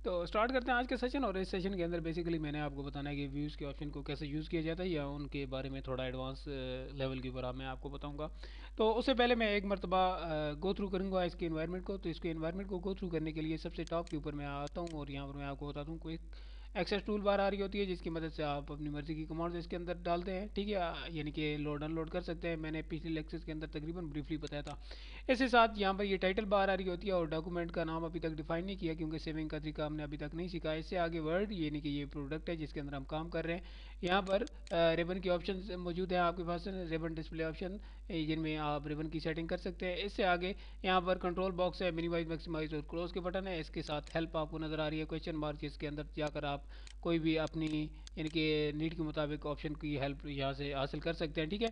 तो स्टार्ट करते हैं आज के सेशन। और इस सेशन के अंदर बेसिकली मैंने आपको बताना है कि व्यूज़ के ऑप्शन को कैसे यूज़ किया जाता है, या उनके बारे में थोड़ा एडवांस लेवल के ऊपर मैं आपको बताऊंगा। तो उससे पहले मैं एक मरतबा गो थ्रू करूंगा इसके इन्वायरमेंट को। तो इसके इन्वायरमेंट को गो थ्रू करने के लिए सबसे टॉप के ऊपर मैं आता हूँ और यहाँ पर मैं आपको बताता हूँ कोई एक्सेस टूल बार आ रही होती है, जिसकी मदद से आप अपनी मर्ज़ी की कमांड्स इसके अंदर डालते हैं, ठीक है, यानी कि लोड अनलोड कर सकते हैं। मैंने पिछले लेक्चर्स के अंदर तकरीबन ब्रीफली बताया था। इसके साथ यहाँ पर ये टाइटल बार आ रही होती है और डॉक्यूमेंट का नाम अभी तक डिफाइन नहीं किया, क्योंकि सेविंग का तरीका हमने अभी तक नहीं सीखा। इससे आगे वर्ड, यानी कि ये प्रोडक्ट है जिसके अंदर हम काम कर रहे हैं। यहाँ पर रिबन के ऑप्शन मौजूद हैं आपके पास, रिबन डिस्प्ले ऑप्शन, जिनमें आप रिबन की सेटिंग कर सकते हैं। इससे आगे यहाँ पर कंट्रोल बॉक्स है, मिनिमाइज, मैक्सिमाइज और क्लोज के बटन है। इसके साथ हेल्प आपको नज़र आ रही है, क्वेश्चन मार्क, जिसके अंदर जाकर आप कोई भी अपनी यानी कि नीड के मुताबिक ऑप्शन की हेल्प यहाँ से हासिल कर सकते हैं, ठीक है।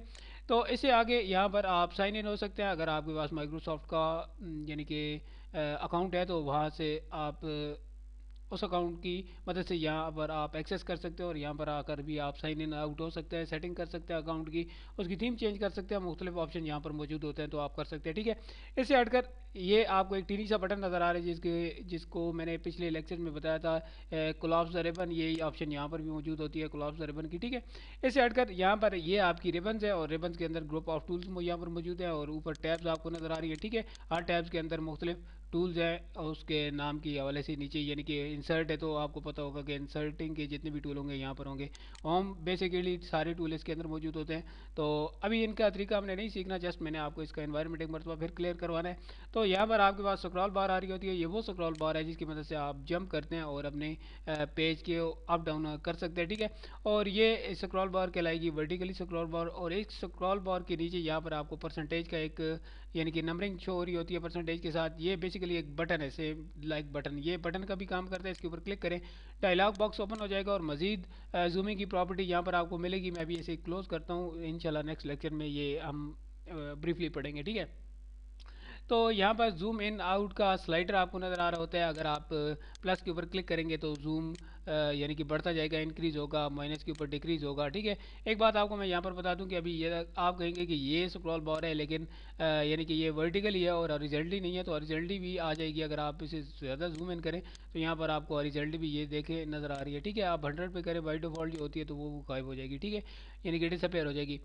तो इससे आगे यहाँ पर आप साइन इन हो सकते हैं। अगर आपके पास माइक्रोसॉफ्ट का यानी कि अकाउंट है, तो वहाँ से आप उस अकाउंट की मदद से यहाँ पर आप एक्सेस कर सकते हो और यहाँ पर आकर भी आप साइन इन आउट हो सकते हैं, सेटिंग कर सकते हैं अकाउंट की, उसकी थीम चेंज कर सकते हैं। मुख्तलिफ ऑप्शन यहाँ पर मौजूद होते हैं, तो आप कर सकते हैं, ठीक है। इससे हटकर ये आपको एक टीनी सा बटन नज़र आ रहा है, जिसको मैंने पिछले लेक्चर में बताया था, कोलैप्स द रिबन। ये ऑप्शन यहाँ पर भी मौजूद होती है, कोलैप्स द रिबन की, ठीक है। इससे हटकर यहाँ पर ये आपकी रिबन्स है और रिबन्स के अंदर ग्रुप ऑफ टूल्स यहाँ पर मौजूद है और ऊपर टैब्स आपको नज़र आ रही है, ठीक है। हर टैब्स के अंदर मुख्तलिफ टूल्स हैं और उसके नाम की हवाले से नीचे यानी कि इंसर्ट है, तो आपको पता होगा कि इंसर्टिंग के जितने भी टूल होंगे यहाँ पर होंगे। होम बेसिकली सारे टूल इसके अंदर मौजूद होते हैं। तो अभी इनका तरीका हमने नहीं सीखना, जस्ट मैंने आपको इसका एनवायरनमेंट एक मरतबा फिर क्लियर करवाना है। तो यहाँ पर आपके पास स्क्रॉल बार आ रही होती है, ये वो स्क्रॉल बार है जिसकी मदद से आप जंप करते हैं और अपने पेज के अप डाउन कर सकते हैं, ठीक है। और ये स्क्रॉल बार कहलाएगी वर्टिकली स्क्रॉल बार। और एक स्क्रॉल बार के नीचे यहाँ पर आपको परसेंटेज का एक यानी कि नंबरिंग शो हो रही होती है परसेंटेज के साथ। ये बेसिकली एक बटन है, सेम लाइक बटन, ये बटन का भी काम करता है। इसके ऊपर क्लिक करें, डायलॉग बॉक्स ओपन हो जाएगा और मजीद जूमिंग की प्रॉपर्टी यहाँ पर आपको मिलेगी। मैं भी इसे क्लोज करता हूँ, इंशाल्लाह नेक्स्ट लेक्चर में ये हम ब्रीफली पढ़ेंगे, ठीक है। तो यहाँ पर जूम इन आउट का स्लाइडर आपको नज़र आ रहा होता है। अगर आप प्लस के ऊपर क्लिक करेंगे तो जूम यानी कि बढ़ता जाएगा, इंक्रीज होगा, माइनस के ऊपर डिक्रीज होगा, ठीक है। एक बात आपको मैं यहाँ पर बता दूँ कि अभी ये आप कहेंगे कि ये स्क्रॉल बार है, लेकिन यानी कि ये वर्टिकली है और हॉरिजॉन्टली नहीं है। तो हॉरिजॉन्टली भी आ जाएगी अगर आप इसे ज़्यादा जूम इन करें, तो यहाँ पर आपको हॉरिजॉन्टली भी ये देखे नज़र आ रही है, ठीक है। आप 100 पे करें बाई डिफ़ॉल्ट जो होती है, तो वो गायब हो जाएगी, ठीक है, यानी कि डिसअपेयर हो जाएगी,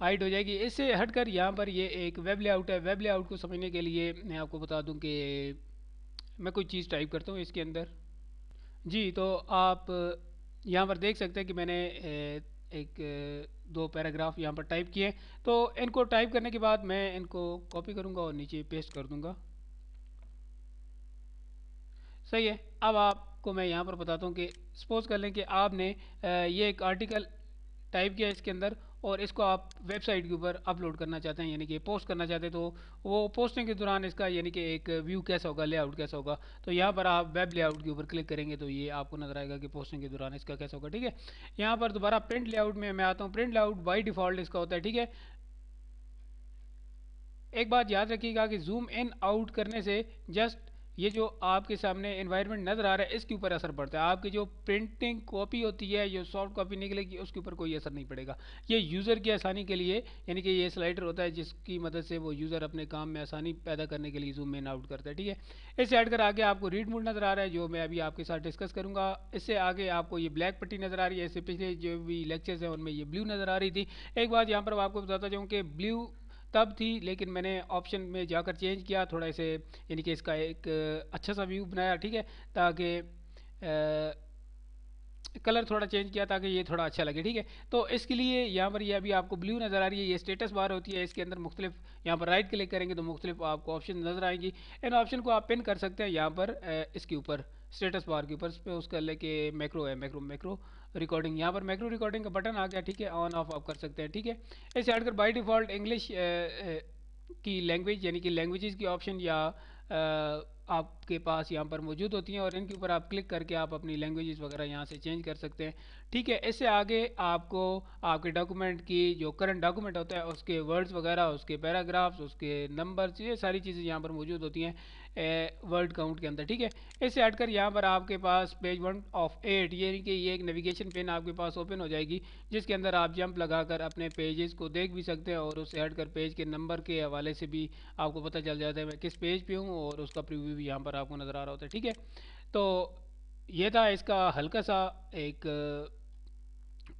हाइड हो जाएगी। इससे हटकर यहाँ पर ये एक वेब लेआउट है। वेब लेआउट को समझने के लिए मैं आपको बता दूं कि मैं कोई चीज़ टाइप करता हूँ इसके अंदर। जी, तो आप यहाँ पर देख सकते हैं कि मैंने एक दो पैराग्राफ यहाँ पर टाइप किए। तो इनको टाइप करने के बाद मैं इनको कॉपी करूँगा और नीचे पेस्ट कर दूँगा, सही है। अब आपको मैं यहाँ पर बताता हूँ कि सपोज कर लें कि आपने ये एक आर्टिकल टाइप किया इसके अंदर और इसको आप वेबसाइट के ऊपर अपलोड करना चाहते हैं, यानी कि पोस्ट करना चाहते हैं। तो वो पोस्टिंग के दौरान इसका यानी कि एक व्यू कैसा होगा, लेआउट कैसा होगा। तो यहाँ पर आप वेब लेआउट के ऊपर क्लिक करेंगे तो ये आपको नजर आएगा कि पोस्टिंग के दौरान इसका कैसा होगा, ठीक है। यहाँ पर दोबारा प्रिंट लेआउट में मैं आता हूँ। प्रिंट लेआउट बाई डिफ़ॉल्ट इसका होता है, ठीक है। एक बात याद रखिएगा कि जूम इन आउट करने से जस्ट ये जो आपके सामने एनवायरनमेंट नज़र आ रहा है इसके ऊपर असर पड़ता है। आपकी जो प्रिंटिंग कॉपी होती है, जो सॉफ्ट कॉपी निकलेगी, उसके ऊपर कोई असर नहीं पड़ेगा। ये यूज़र की आसानी के लिए, यानी कि ये स्लाइडर होता है जिसकी मदद से वो यूज़र अपने काम में आसानी पैदा करने के लिए जूम इन आउट करता है, ठीक है। इससे हटकर आगे आपको रीड मोड नज़र आ रहा है, जो मैं अभी आपके साथ डिस्कस करूँगा। इससे आगे आपको ये ब्लैक पट्टी नज़र आ रही है। इससे पिछले जो भी लेक्चर्स हैं उनमें ये ब्लू नज़र आ रही थी। एक बात यहाँ पर आपको बताता जाऊँ कि ब्लू तब थी, लेकिन मैंने ऑप्शन में जाकर चेंज किया थोड़ा इसे, यानी कि इसका एक अच्छा सा व्यू बनाया, ठीक है, ताकि कलर थोड़ा चेंज किया ताकि ये थोड़ा अच्छा लगे, ठीक है। तो इसके लिए यहाँ पर ये अभी आपको ब्लू नज़र आ रही है, ये स्टेटस बार होती है। इसके अंदर मुख्तलिफ, यहाँ पर राइट क्लिक करेंगे तो मुख्तलिफ आपको ऑप्शन नज़र आएंगी। इन ऑप्शन को आप पिन कर सकते हैं यहाँ पर इसके ऊपर, स्टेटस बार के ऊपर। इस पर उसका लेके मैक्रो है, मैक्रो मैक्रो रिकॉर्डिंग, यहाँ पर मैक्रो रिकॉर्डिंग का बटन आ गया, ठीक है, ऑन ऑफ आप कर सकते हैं, ठीक है। इसे हटकर बाई डिफ़ॉल्ट इंग्लिश की लैंग्वेज, यानी कि लैंग्वेजेस की ऑप्शन या आपके पास यहाँ पर मौजूद होती हैं और इनके ऊपर आप क्लिक करके आप अपनी लैंग्वेजेस वगैरह यहाँ से चेंज कर सकते हैं, ठीक है। इससे आगे आपको आपके डॉक्यूमेंट की जो करंट डॉक्यूमेंट होता है उसके वर्ड्स वगैरह, उसके पैराग्राफ्स, उसके नंबर्स, ये सारी चीज़ें यहाँ पर मौजूद होती हैं वर्ड काउंट के अंदर, ठीक है। इससे हटकर यहाँ पर आपके पास पेज 1 of 8, यानी कि ये एक नेविगेशन पेन आपके पास ओपन हो जाएगी, जिसके अंदर आप जंप लगाकर अपने पेजेस को देख भी सकते हैं और उससे हटकर पेज के नंबर के हवाले से भी आपको पता चल जाता है मैं किस पेज पे हूँ, और उसका प्रीव्यू भी यहाँ पर आपको नज़र आ रहा होता है, ठीक है। तो ये था इसका हल्का सा एक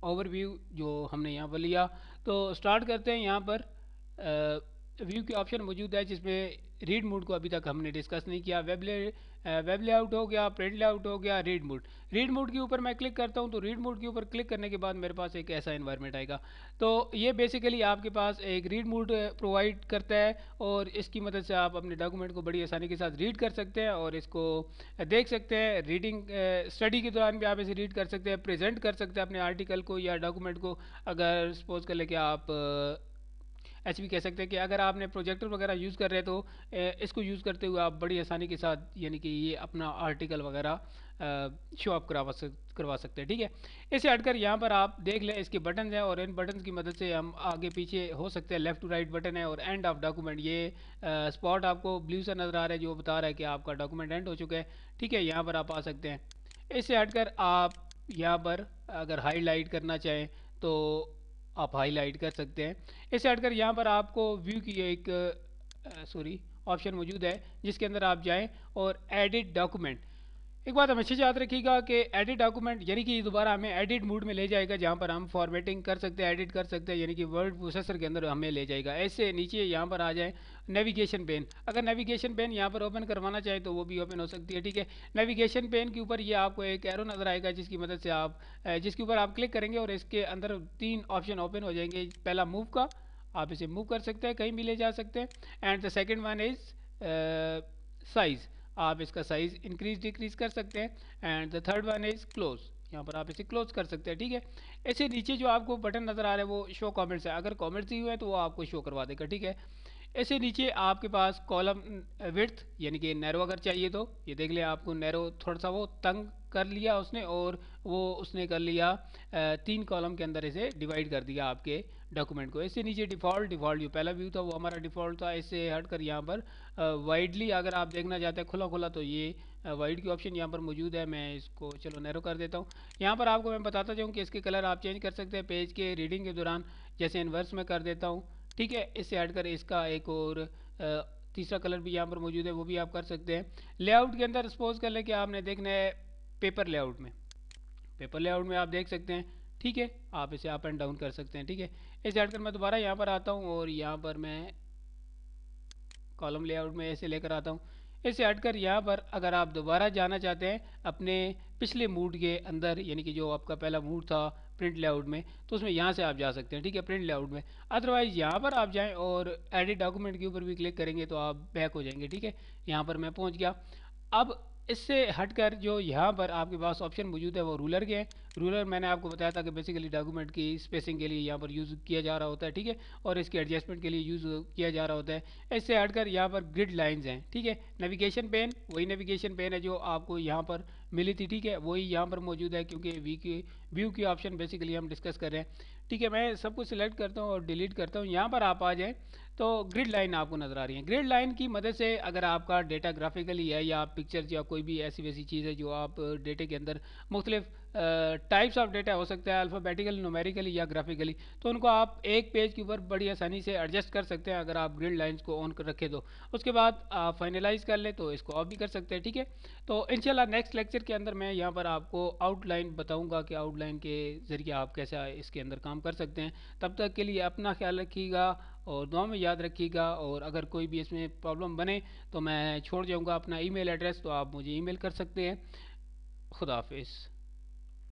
ओवरव्यू जो हमने यहाँ पर लिया। तो स्टार्ट करते हैं। यहाँ पर व्यू के ऑप्शन मौजूद है जिसमें रीड मोड को अभी तक हमने डिस्कस नहीं किया। वेब लेआउट हो गया, प्रिंट लेआउट हो गया, रीड मोड। रीड मोड के ऊपर मैं क्लिक करता हूँ तो रीड मोड के ऊपर क्लिक करने के बाद मेरे पास एक ऐसा इन्वायरमेंट आएगा। तो ये बेसिकली आपके पास एक रीड मोड प्रोवाइड करता है और इसकी मदद से आप अपने डॉक्यूमेंट को बड़ी आसानी के साथ रीड कर सकते हैं और इसको देख सकते हैं। रीडिंग स्टडी के दौरान भी आप इसे रीड कर सकते हैं, प्रेजेंट कर सकते हैं अपने आर्टिकल को या डॉक्यूमेंट को। अगर सपोज कर ले कि आप ऐसे भी कह सकते हैं कि अगर आपने प्रोजेक्टर वगैरह यूज़ कर रहे हैं तो इसको यूज़ करते हुए आप बड़ी आसानी के साथ यानी कि ये अपना आर्टिकल वगैरह शो अप करवा सकते हैं। ठीक है, इसे हटकर यहाँ पर आप देख लें इसके बटन हैं और इन बटन की मदद से हम आगे पीछे हो सकते हैं। लेफ़्ट टू राइट बटन है और एंड ऑफ डॉक्यूमेंट, ये स्पॉट आपको ब्लू सा नज़र आ रहा है जो बता रहा है कि आपका डॉक्यूमेंट एंड हो चुका है। ठीक है, यहाँ पर आप आ सकते हैं। इसे हटकर आप यहाँ पर अगर हाईलाइट करना चाहें तो आप हाईलाइट कर सकते हैं। इसे हटकर यहाँ पर आपको व्यू की एक ऑप्शन मौजूद है जिसके अंदर आप जाएं और एडिट डॉक्यूमेंट। एक बात हमेशा याद रखिएगा कि एडिट डॉक्यूमेंट यानी कि दोबारा हमें एडिट मोड में ले जाएगा जहाँ पर हम फॉर्मेटिंग कर सकते हैं, एडिट कर सकते हैं, यानी कि वर्ड प्रोसेसर के अंदर हमें ले जाएगा। ऐसे नीचे यहाँ पर आ जाए नेविगेशन पेन। अगर नेविगेशन पेन यहाँ पर ओपन करवाना चाहें तो वो भी ओपन हो सकती है। ठीक है, नेविगेशन पेन के ऊपर ये आपको एक एरो नज़र आएगा जिसकी मदद से आप जिसके ऊपर आप क्लिक करेंगे और इसके अंदर 3 ऑप्शन ओपन हो जाएंगे। पहला मूव का, आप इसे मूव कर सकते हैं, कहीं भी ले जा सकते हैं। And the second one is size, आप इसका साइज़ इंक्रीज डिक्रीज कर सकते हैं। And the third one is close, यहाँ पर आप इसे क्लोज कर सकते हैं। ठीक है, ऐसे नीचे जो आपको बटन नज़र आ रहा है वो शो कमेंट्स है। अगर कमेंट्स दिए हुए हैं तो वो आपको शो करवा देगा। ठीक है, ऐसे नीचे आपके पास कॉलम विड्थ यानी कि नैरो अगर चाहिए तो ये देख लें, आपको नैरो थोड़ा सा वो तंग कर लिया उसने और वो उसने कर लिया 3 कॉलम के अंदर इसे डिवाइड कर दिया आपके डॉक्यूमेंट को। इससे नीचे डिफ़ॉल्ट जो पहला व्यू था वो हमारा डिफ़ॉल्ट था। इससे हट कर यहाँ पर वाइडली अगर आप देखना चाहते हैं खुला खुला तो ये वाइड की ऑप्शन यहाँ पर मौजूद है। मैं इसको चलो नैरो कर देता हूँ। यहाँ पर आपको मैं बताता जाऊँ कि इसके कलर आप चेंज कर सकते हैं पेज के रीडिंग के दौरान, जैसे इन्वर्स में कर देता हूँ। ठीक है, इससे हटकर इसका एक और तीसरा कलर भी यहाँ पर मौजूद है, वो भी आप कर सकते हैं। लेआउट के अंदर सपोज कर लें कि आपने देखना है पेपर लेआउट में, पेपर लेआउट में आप देख सकते हैं। ठीक है, आप इसे अप एंड डाउन कर सकते हैं। ठीक है, इसे हटकर मैं दोबारा यहाँ पर आता हूँ और यहाँ पर मैं कॉलम लेआउट में ऐसे लेकर आता हूँ। इससे हटकर यहाँ पर अगर आप दोबारा जाना चाहते हैं अपने पिछले मूड के अंदर, यानी कि जो आपका पहला मूड था प्रिंट लेआउट में, तो उसमें यहाँ से आप जा सकते हैं। ठीक है, प्रिंट लेआउट में। अदरवाइज़ यहाँ पर आप जाएं और एडिट डॉक्यूमेंट के ऊपर भी क्लिक करेंगे तो आप बैक हो जाएंगे। ठीक है, यहाँ पर मैं पहुँच गया। अब इससे हटकर जो यहाँ पर आपके पास ऑप्शन मौजूद है वो रूलर के हैं। रूलर मैंने आपको बताया था कि बेसिकली डॉक्यूमेंट की स्पेसिंग के लिए यहाँ पर यूज़ किया जा रहा होता है। ठीक है, और इसके एडजस्टमेंट के लिए यूज़ किया जा रहा होता है। इससे हटकर यहाँ पर ग्रिड लाइंस हैं। ठीक है, नेविगेशन पेन वही नेविगेशन पेन है जो आपको यहाँ पर मिली थी। ठीक है, वही यहाँ पर मौजूद है क्योंकि व्यू की ऑप्शन बेसिकली हम डिस्कस कर रहे हैं। ठीक है, मैं सब कुछ सिलेक्ट करता हूँ और डिलीट करता हूँ। यहाँ पर आप आ जाएँ तो ग्रिड लाइन आपको नज़र आ रही है। ग्रिड लाइन की मदद से अगर आपका डेटा ग्राफिकली है या पिक्चर्स या कोई भी ऐसी वैसी चीज़ है जो आप डेटे के अंदर मुख्तलिफ टाइप्स ऑफ डेटा हो सकता है अल्फ़ाबेटिकली, न्यूमेरिकली या ग्राफिकली, तो उनको आप एक पेज के ऊपर बड़ी आसानी से एडजस्ट कर सकते हैं अगर आप ग्रिड लाइंस को ऑन कर रखें तो। उसके बाद आप फाइनलाइज कर ले तो इसको ऑफ भी कर सकते हैं। ठीक है, तो इंशाल्लाह नेक्स्ट लेक्चर के अंदर मैं यहाँ पर आपको आउटलाइन बताऊँगा कि आउटलाइन के ज़रिए आप कैसा इसके अंदर काम कर सकते हैं। तब तक के लिए अपना ख्याल रखिएगा और दुआ में याद रखिएगा। और अगर कोई भी इसमें प्रॉब्लम बने तो मैं छोड़ जाऊँगा अपना ईमेल एड्रेस, तो आप मुझे ईमेल कर सकते हैं। खुदा हाफिज़।